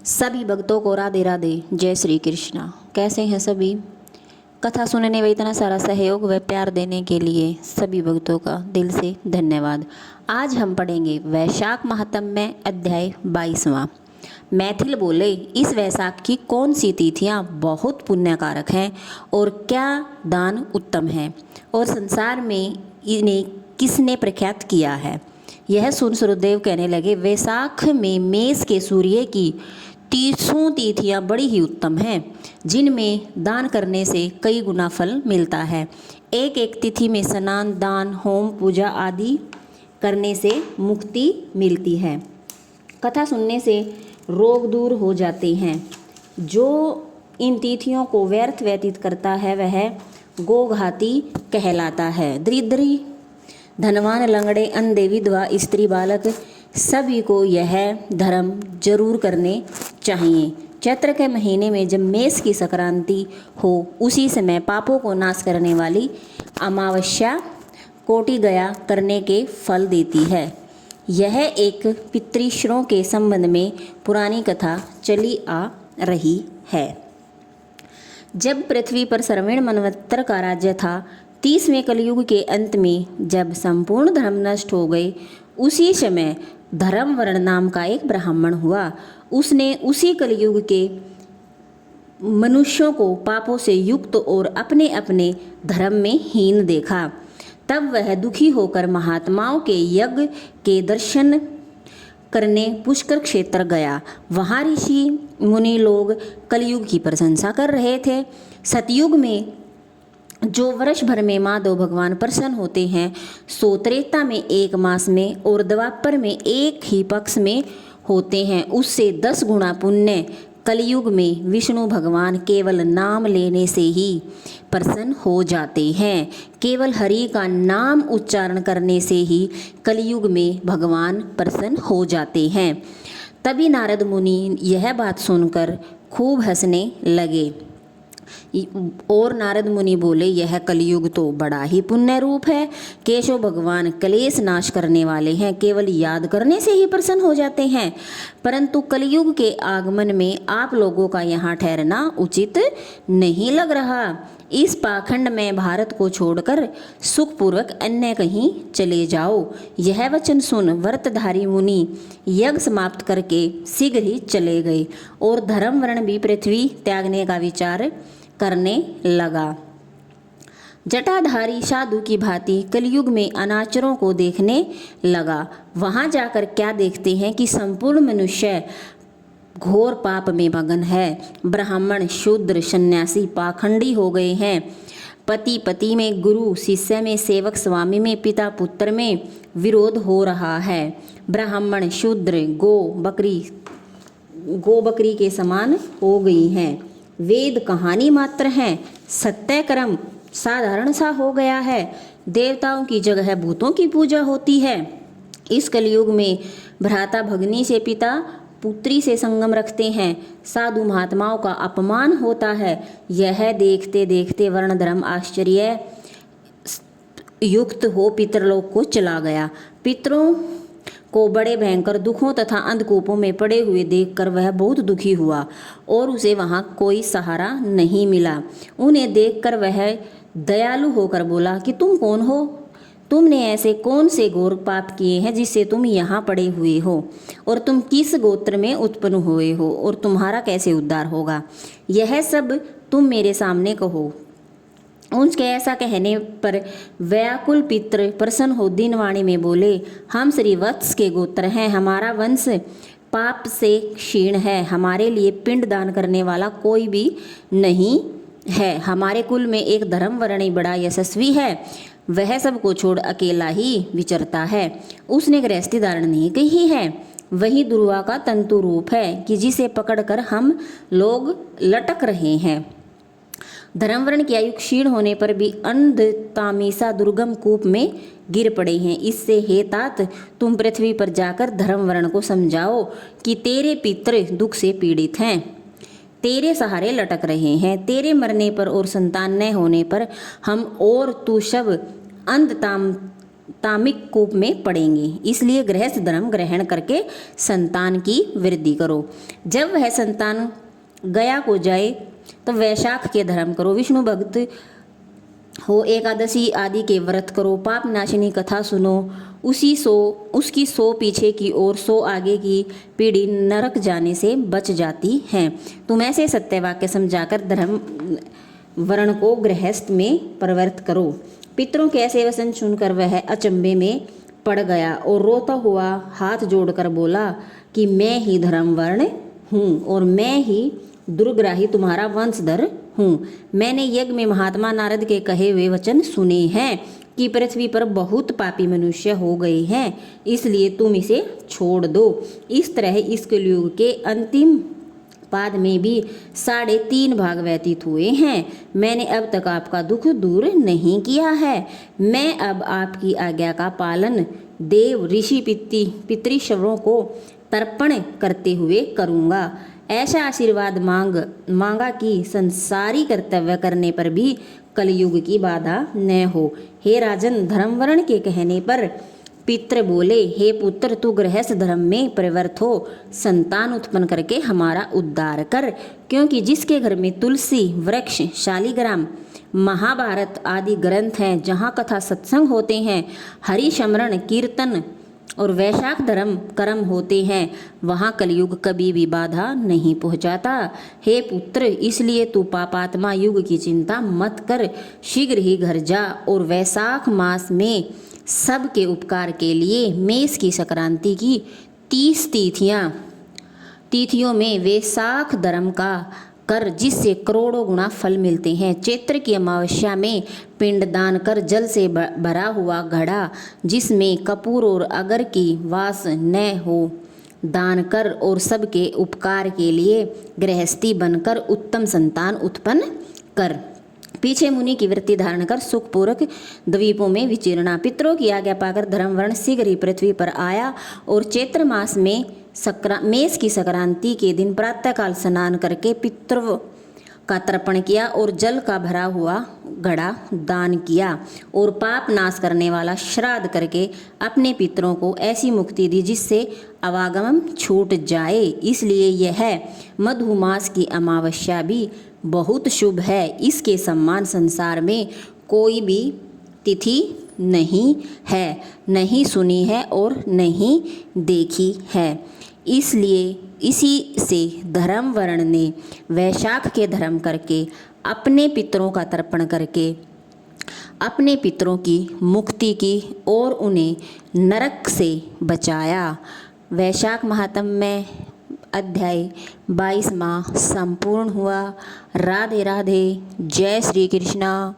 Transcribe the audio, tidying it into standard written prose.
सभी भक्तों को राधे राधे, जय श्री कृष्णा। कैसे हैं सभी? कथा सुनने व इतना सारा सहयोग व प्यार देने के लिए सभी भक्तों का दिल से धन्यवाद। आज हम पढ़ेंगे वैशाख महात्म्य में अध्याय 22वां। मैथिल बोले, इस वैशाख की कौन सी तिथियाँ बहुत पुण्यकारक हैं और क्या दान उत्तम है, और संसार में इन्हें किसने प्रख्यात किया है। यह सुन सुरदेव कहने लगे, वैशाख में मेष के सूर्य की 30 तिथियाँ बड़ी ही उत्तम हैं, जिनमें दान करने से कई गुना फल मिलता है। एक एक तिथि में स्नान, दान, होम, पूजा आदि करने से मुक्ति मिलती है। कथा सुनने से रोग दूर हो जाते हैं। जो इन तिथियों को व्यर्थ व्यतीत करता है वह गोघाती कहलाता है। दरिद्री, धनवान, लंगड़े, अंधे, विधवा, स्त्री, बालक सभी को यह धर्म जरूर करने चाहिए। चैत्र के महीने में जब मेष की संक्रांति हो, उसी समय पापों को नाश करने वाली अमावस्या कोटि गया करने के फल देती है। यह एक पितृश्रों के संबंध में पुरानी कथा चली आ रही है। जब पृथ्वी पर श्रवण मनवंतर का राज्य था, 30वें कलयुग के अंत में जब संपूर्ण धर्म नष्ट हो गए, उसी समय धर्मवर्ण नाम का एक ब्राह्मण हुआ। उसने उसी कलयुग के मनुष्यों को पापों से युक्त और अपने अपने धर्म में हीन देखा। तब वह दुखी होकर महात्माओं के यज्ञ के दर्शन करने पुष्कर क्षेत्र गया। वहाँ ऋषि मुनि लोग कलयुग की प्रशंसा कर रहे थे। सतयुग में जो वर्ष भर में माधव भगवान प्रसन्न होते हैं, सो त्रेता में 1 मास में और द्वापर में 1 ही पक्ष में होते हैं। उससे 10 गुना पुण्य कलयुग में विष्णु भगवान केवल नाम लेने से ही प्रसन्न हो जाते हैं। केवल हरि का नाम उच्चारण करने से ही कलयुग में भगवान प्रसन्न हो जाते हैं। तभी नारद मुनि यह बात सुनकर खूब हंसने लगे और नारद मुनि बोले, यह कलयुग तो बड़ा ही पुण्य रूप है। केशव भगवान क्लेश नाश करने वाले हैं, केवल याद करने से ही प्रसन्न हो जाते हैं। परंतु कलयुग के आगमन में आप लोगों का यहाँ ठहरना उचित नहीं लग रहा। इस पाखंड में भारत को छोड़कर सुखपूर्वक अन्य कहीं चले जाओ। यह वचन सुन व्रतधारी मुनि यज्ञ समाप्त करके शीघ्र ही चले गए और धर्मवर्ण भी पृथ्वी त्यागने का विचार करने लगा। जटाधारी साधु की भांति कलयुग में अनाचरों को देखने लगा। वहां जाकर क्या देखते हैं कि संपूर्ण मनुष्य घोर पाप में मगन है। ब्राह्मण, शूद्र, सन्यासी पाखंडी हो गए हैं। पति पति में, गुरु शिष्य में, सेवक स्वामी में, पिता पुत्र में विरोध हो रहा है। ब्राह्मण, शूद्र गो बकरी के समान हो गई हैं। वेद कहानी मात्र हैं। सत्य कर्म साधारण सा हो गया है। देवताओं की जगह भूतों की पूजा होती है। इस कलयुग में भ्राता भगनी से, पिता पुत्री से संगम रखते हैं। साधु महात्माओं का अपमान होता है। यह देखते देखते वर्ण धर्म आश्चर्य युक्त हो पितरलोक को चला गया। पितरों को बड़े भयंकर दुखों तथा अंधकूपों में पड़े हुए देखकर वह बहुत दुखी हुआ और उसे वहाँ कोई सहारा नहीं मिला। उन्हें देखकर वह दयालु होकर बोला कि तुम कौन हो? तुमने ऐसे कौन से घोर पाप किए हैं जिससे तुम यहाँ पड़े हुए हो, और तुम किस गोत्र में उत्पन्न हुए हो, और तुम्हारा कैसे उद्धार होगा? यह सब तुम मेरे सामने कहो। उनके ऐसा कहने पर व्याकुल पितृ प्रसन्न हो दीनवाणी में बोले, हम श्रीवत्स के गोत्र हैं। हमारा वंश पाप से क्षीण है। हमारे लिए पिंड दान करने वाला कोई भी नहीं है। हमारे कुल में एक धर्मवर्णी बड़ा यशस्वी है। वह सबको छोड़ अकेला ही विचरता है। उसने गृहस्थी धारण नहीं की है। वही दुर्वा का तंतु रूप है कि जिसे पकड़कर हम लोग लटक रहे हैं। धर्मवर्ण की आयु क्षीण होने पर भी अंधतामीसा दुर्गम कूप में गिर पड़े हैं। इससे हे तात, तुम पृथ्वी पर जाकर धर्मवर्ण को समझाओ कि तेरे पितृ दुख से पीड़ित हैं, तेरे सहारे लटक रहे हैं। तेरे मरने पर और संतान न होने पर हम और तू सब तामिक कूप में पड़ेंगे। इसलिए गृहस्थ धर्म ग्रहण करके संतान की वृद्धि करो। जब वह संतान गया को जाए तो वैशाख के धर्म करो, विष्णु भक्त हो, एकादशी आदि के व्रत करो, पाप नाशिनी कथा सुनो, उसकी 100 पीछे की और 100 आगे की पीढ़ी नरक जाने से बच जाती हैं। तुम ऐसे सत्य वाक्य समझाकर धर्म वर्ण को गृहस्थ में परिवर्तित करो। पितरों के ऐसे वचन सुनकर वह अचंभे में पड़ गया और रोता हुआ हाथ जोड़कर बोला कि मैं ही धर्म वर्ण हूँ और मैं ही दुर्ग्राही तुम्हारा वंशधर हूँ। मैंने यज्ञ में महात्मा नारद के कहे हुए वचन सुने हैं कि पृथ्वी पर बहुत पापी मनुष्य हो गए हैं, इसलिए तुम इसे छोड़ दो। इस तरह इस कलयुग के अंतिम पाद में भी 3.5 भाग व्यतीत हुए हैं। मैंने अब तक आपका दुख दूर नहीं किया है। मैं अब आपकी आज्ञा का पालन देव ऋषि पितृशवरों को तर्पण करते हुए करूँगा। ऐसा आशीर्वाद मांगा कि संसारी कर्तव्य करने पर भी कलयुग की बाधा न हो। हे राजन, धर्मवर्ण के कहने पर पितृ बोले, हे पुत्र, तू गृहस्थ धर्म में परिवर्त हो, संतान उत्पन्न करके हमारा उद्धार कर। क्योंकि जिसके घर में तुलसी वृक्ष, शालिग्राम, महाभारत आदि ग्रंथ हैं, जहाँ कथा सत्संग होते हैं, हरि स्मरण कीर्तन और वैशाख धर्म कर्म होते हैं, वहाँ कलयुग कभी भी बाधा नहीं पहुँचाता। हे पुत्र, इसलिए तू पापात्मा युग की चिंता मत कर, शीघ्र ही घर जा और वैशाख मास में सबके उपकार के लिए मेष की संक्रांति की 30 तिथियों में वैशाख धर्म का कर, जिससे करोड़ों गुना फल मिलते हैं। चैत्र की अमावस्या में पिंडदान कर जल से भरा हुआ घड़ा जिसमें कपूर और अगर की वास न हो दान कर और सबके उपकार के लिए गृहस्थी बनकर उत्तम संतान उत्पन्न कर। पीछे मुनि की वृत्ति धारण कर सुखपूर्वक द्वीपों में विचरना। पितरों की आज्ञा पाकर धर्मवर्ण शीघ्र ही पृथ्वी पर आया और चैत्र मास में मेष की संक्रांति के दिन प्रातःकाल स्नान करके पितरों का तर्पण किया और जल का भरा हुआ घड़ा दान किया और पाप नाश करने वाला श्राद्ध करके अपने पितरों को ऐसी मुक्ति दी जिससे अवागमन छूट जाए। इसलिए यह मधुमास की अमावस्या भी बहुत शुभ है। इसके समान संसार में कोई भी तिथि नहीं है, नहीं सुनी है और नहीं देखी है। इसलिए इसी से धर्म वर्ण ने वैशाख के धर्म करके अपने पितरों का तर्पण करके अपने पितरों की मुक्ति की और उन्हें नरक से बचाया। वैशाख महात्म्य में अध्याय 22वां संपूर्ण हुआ। राधे राधे। जय श्री कृष्णा।